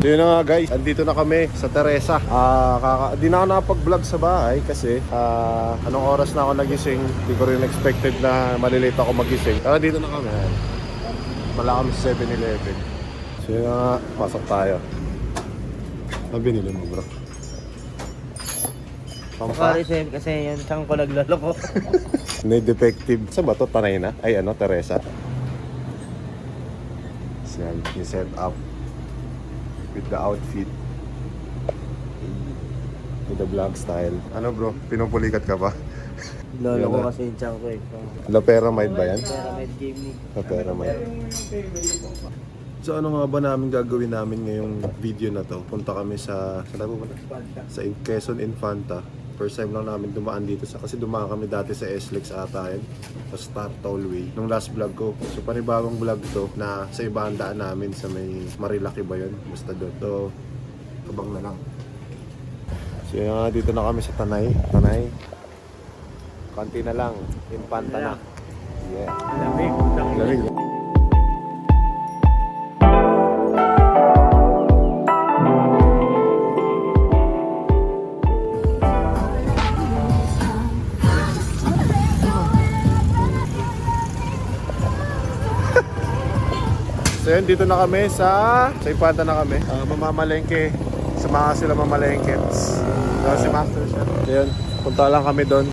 So yun na nga guys, andito na kami sa Teresa. Di na ako nakapag-vlog sa bahay kasi anong oras na ako nagising. Hindi ko rin expected na malilate ako magising. Kaya dito na kami. Wala kami sa 7-Eleven. So yun na nga, pasok tayo. Ano binili mo bro? Sorry sir, kasi yun siyang ko nagloloko. May defective. Saan ba ito? Tanay na? Ay ano, Teresa. Yan, yung set up with the outfit. With the vlog style. Ano bro? Pinupulikat ka ba? Loloko kasi yung siyang ko eh. Laperamide ba yan? Pyramid game ni. Laperamide. So ano nga ba namin gagawin namin ngayong video na to? Punta kami sa Quezon Infanta. First time lang namin dumaan dito kasi dumaan kami dati sa SLEX ata yun, sa Star Tollway nung last vlog ko. So panibagong vlog to na sa ibang daan namin sa may Marilaki ba yun? Basta doon. So abang na lang. So yun, dito na kami sa Tanay. Konti na lang, Infanta na. Yeah. Lamig. So yun, dito na kami sa Infanta na kami. Mamamalengke. Samahan sila mamalengkets. Si Master Chef. Yun, punta lang kami doon.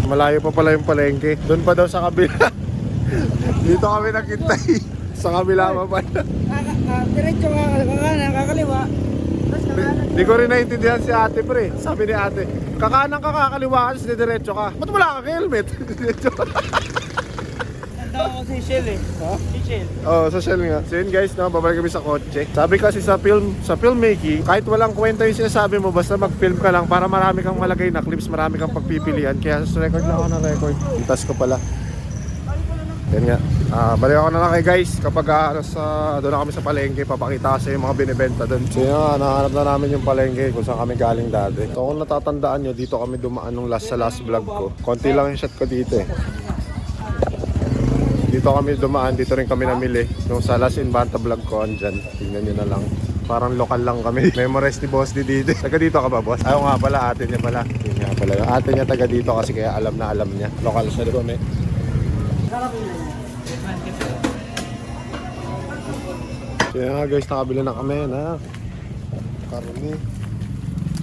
Malayo pa pala yung palengke. Doon pa daw sa kabila. Dito kami nakintay. Sa kabila pa pala. Diretso ka, kakaliwa. Di ko rin naintindihan si ate pre. Sabi ni ate, kakanan ka kakaliwa ka, diretso ka. Ba't wala kang helmet? Tanda ko si Shell eh. Si Shell. Sa Shell nga. So yun guys, babalik kami sa kotse. Sabi kasi sa filmmaking, kahit walang kwenta yung sinasabi mo, basta mag-film ka lang para marami kang malagay na clips, marami kang pagpipilian. Kaya sa record lang ako ng record. Itas ko pala. Yan nga. Balik ako na lang kay guys kapag doon na kami sa palengke, papakita kasi yung mga binibenta doon. So yun, nahanap na namin yung palengke kung saan kami galing dati. So kung natatandaan nyo, dito kami dumaan nung last vlog ko. Konti lang yung shot ko dito eh. Dito kami dumaan, dito rin kami namili. Nung sa last Infanta vlog ko, andyan. Tingnan nyo na lang. Parang lokal lang kami. Memorize ni Boss D dito. Taga dito ka ba, Boss? Ayaw nga pala, ate niya pala. Yun nga pala. Yung ate niya taga dito kasi kaya alam na alam niya. Lokal siya, di ba, may? So yun nga guys, nakabili na kami na karne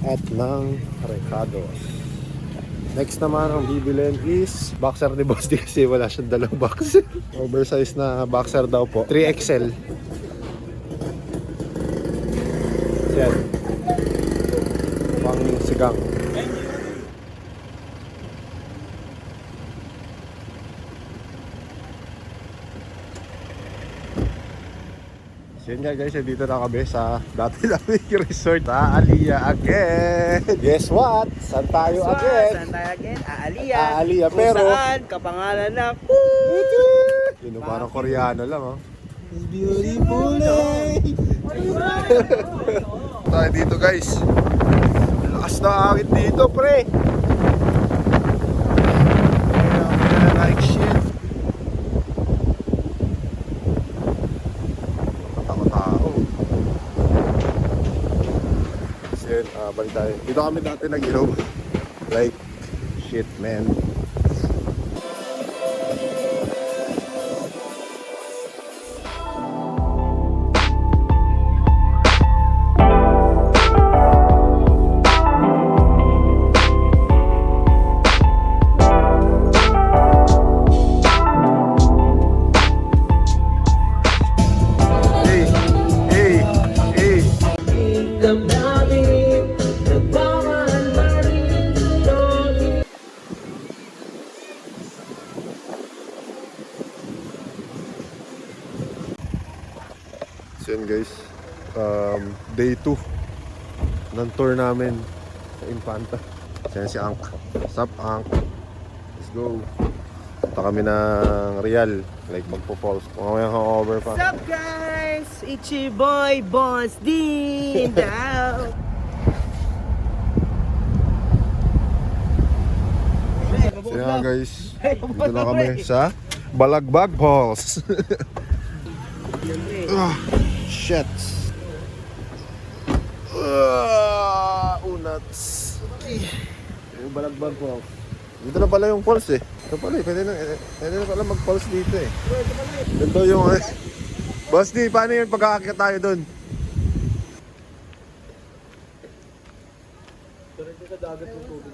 at ng recados. Next naman ang bibilin is boxer ni Boss D kasi wala siyang dalang boxer. Oversize na boxer daw po. 3XL. Yan. Pang sigang. So yun nga guys, dito na kami sa dati naming resort sa Aaliyah again. Guess what? Saan tayo again? Saan tayo again? Aaliyah. Aaliyah, Kung pero saan, kapangalan na yun, parang Koreano lang oh. Beautiful day. Tayo dito guys. Lakas na awit dito pre. Like shit. Tao. So yun, balik tayo. Dito kami dati nag-inom. Like shit man. So yun guys, day 2 ng tour namin sa Infanta. Yan si Ank. What's up Ank? Let's go. Punta kami ng Real, like magpo-falls. Kung may hangover pa. What's up guys? It's your boy Boss D in the house. So yan guys, dito na kami sa Balagbag Falls. Shit. Unats. Yung balagbag po. Dito na pala yung falls eh. Ito pala eh. Pwede na pala mag-falls dito eh. Ito yung Boss D, paano yung pag-aakit tayo dun?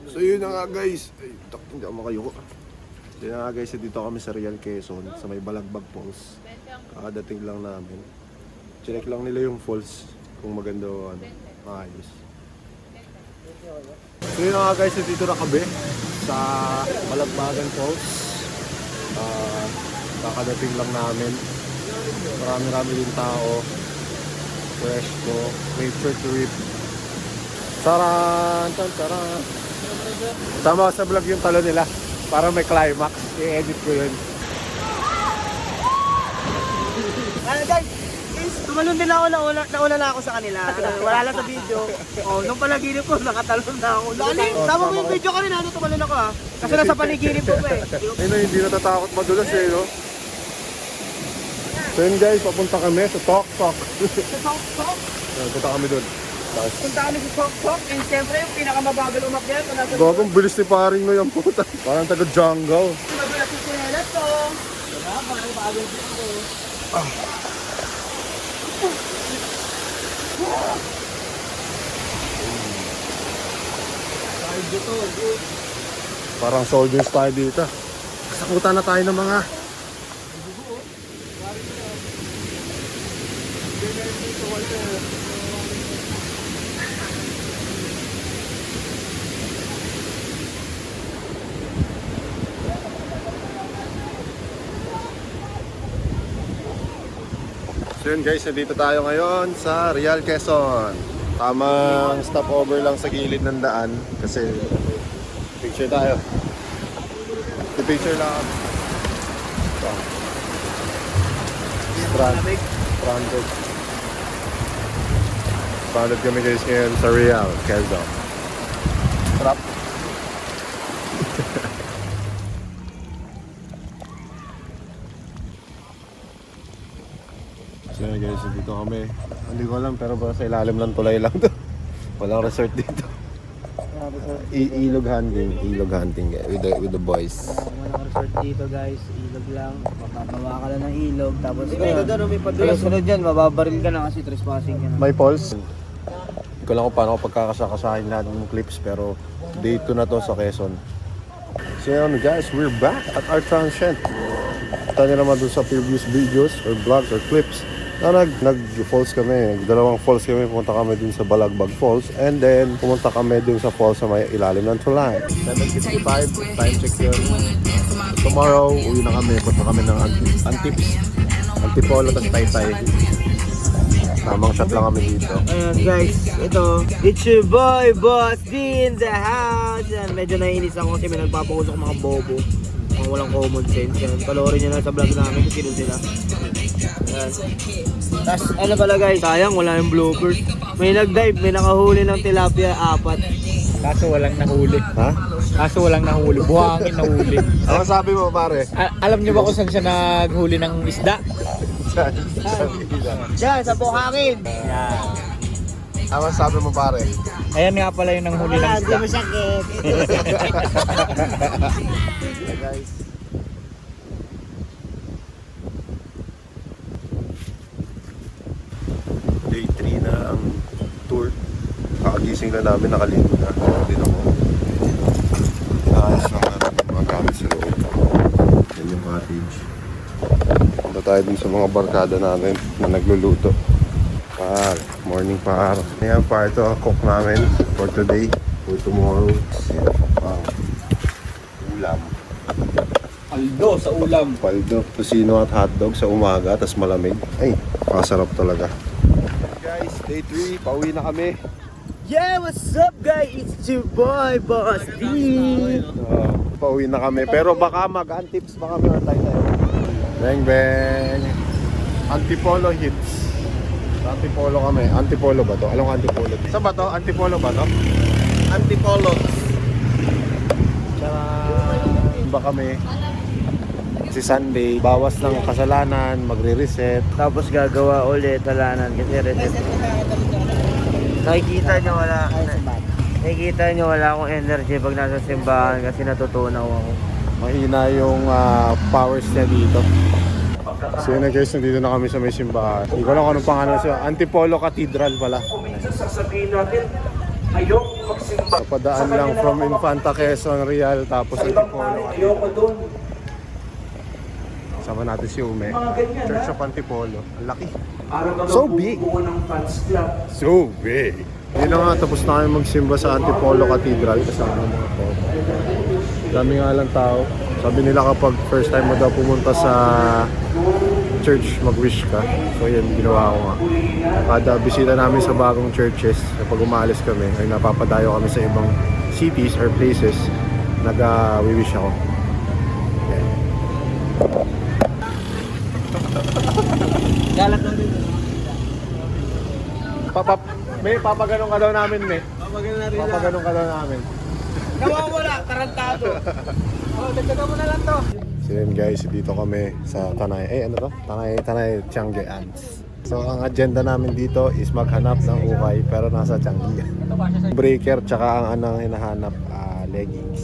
So yun na nga guys. Ay, hindi ako makayuko. Yun na nga guys, dito kami sa Real Quezon, sa may Balagbag Falls. Kakadating lang namin. Check lang nila yung falls kung maganda o ano, maayos. So yun na nga guys, dito na kami sa Balagbagan Falls. Kakadating lang namin. Marami din tao. Fresh ko. Nature trip. Taran! Taran! Tama sa vlog yung talo nila. Para may climax. I-edit ko yun. Guys, tumalon din ako nauna na ako sa kanila. Wala lang sa video. Nung panaginip ko, nakatalon na ako. Lali, tama mo yung video kanina, tumalon ako ha. Kasi nasa panaginip ko pa eh. Ayun, hindi natatakot madulas eh, no? So yun guys, papunta kami sa Tok Tok. Sa Tok Tok? Punta kami dun. Punta kami sa Tok Tok, and siyempre yung pinakamabagal umakyat. Gagong bilis ni paring no yung puta. Parang taga jungle. Magulat si Kuya to. Diba? Parang bagal dito. Parang soldiers tayo dito. Kasakutan na tayo ng mga So yun guys, dito tayo ngayon sa Real Quezon. Tamang stopover lang sa gilid ng daan kasi picture tayo. Picture lang. Stranded. Stranded kami guys ngayon sa Real Quezon. Sarap. So yun guys, dito kami. Hindi ko alam pero baka sa ilalim ng tulay lang to. Walang resort dito. Ilog hunting with the boys. Walang resort dito guys, ilog lang. Mababawa ka lang ng ilog. Tapos sunod yan, mababaril ka na kasi trespassing ka na. May falls. Hindi ko lang kung paano ko pagkakasakasahin lahat ng clips pero dito na to sa Quezon. So yun guys, we're back at our transient. Tayo naman dun sa previous videos or vlogs or clips na nag-falls kami. Dalawang falls kami. Pumunta kami dun sa Balagbag Falls. And then, pumunta kami dun sa falls sa may ilalim ng tulay. 7:55, time check yun. Tomorrow, uwi na kami. Punta kami ng Antipolo, tas Taytay. Tamang shot lang kami dito. Ayan guys, ito, it's your boy, Boss D in the house. Yan, medyo naiinis ako kasi may nagpapausok mga bobo. Mga walang common sense yan. Panoorin nyo na sa vlog namin kung sino sila. Yan. Tapos ano pala guys, sayang wala yung bloopers. May nag-dive, may nakahuli ng tilapia, 4. Kaso walang nahuli. Ha? Kaso walang nahuli. Buhangin nahuli. Ano sabi mo pare? Alam niyo ba kung saan siya naghuli ng isda? Diyan, sa buhangin. Yan. Ano sabi mo pare? Ayan nga pala yung nanghuli ng Hindi isda. masakit. Hey guys. Day 3 na ang tour. Kakagising na namin, nakaligo na. Din ako. Ayos lang natin mga gamit sa loob. Yan yung cottage. Punta tayo dun sa mga barkada natin na nagluluto. Morning par. Ayan par, ito ang cook namin for today, for tomorrow. Ulam. Aldo sa ulam. Paldo, tosino at hotdog sa umaga, tas malamig. Ay, masarap talaga. Guys, day 3, pauwi na kami. Yeah, what's up guys? It's your boy, Boss D. Pauwi na kami, pero baka mag-antips pa kami or tayo. Bang bang! Antipolo hits. Antipolo kami. Antipolo ba to? Alam ko Antipolo. Saan ba to? Antipolo ba to? Antipolo. Ba kami Kasi Sunday, bawas ng kasalanan, magre-reset. Tapos gagawa ulit talanan kasi reset. Nakikita nyo wala akong energy pag nasa simbahan kasi natutunaw ako. Mahina yung powers niya dito. So yun na guys, nandito na kami sa may simbahan. Hindi ko lang kung anong pangalan siya. Antipolo Cathedral pala. Padaan lang from Infanta Quezon Real tapos Antipolo. Sama natin si Ume. Church of Antipolo. Ang laki. So big. So big. Yun na nga, tapos na kami magsimba sa Antipolo Cathedral kasama ng mga po. Dami nga lang tao. Sabi nila kapag first time mo daw pumunta sa church, mag-wish ka. So yun, ginawa ko nga. Kada bisita namin sa bagong churches, kapag umalis kami, ay napapadayo kami sa ibang cities or places, nag-wish ako. Yan. Galat lang dito. May papaganong ka daw namin, May. Papaganong ka daw namin. Nawawala, tarantado. Dagdagan mo na lang to. So yun guys, dito kami sa Tanay, ano to? Tanay Tianggean. So ang agenda namin dito is maghanap ng ukay pero nasa Tiangge. Breaker tsaka ang anong hinahanap, leggings.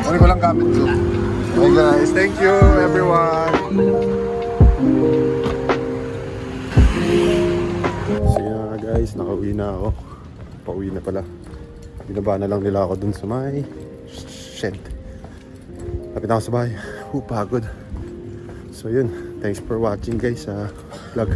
Ano ko lang gamit ko. Okay guys, thank you everyone. So yun na guys, nakauwi na ako. Pauwi na pala. Binaba na lang nila ako dun sa may shed. Lapit na ako sa bahay. Pagod. So yun, thanks for watching guys sa vlog.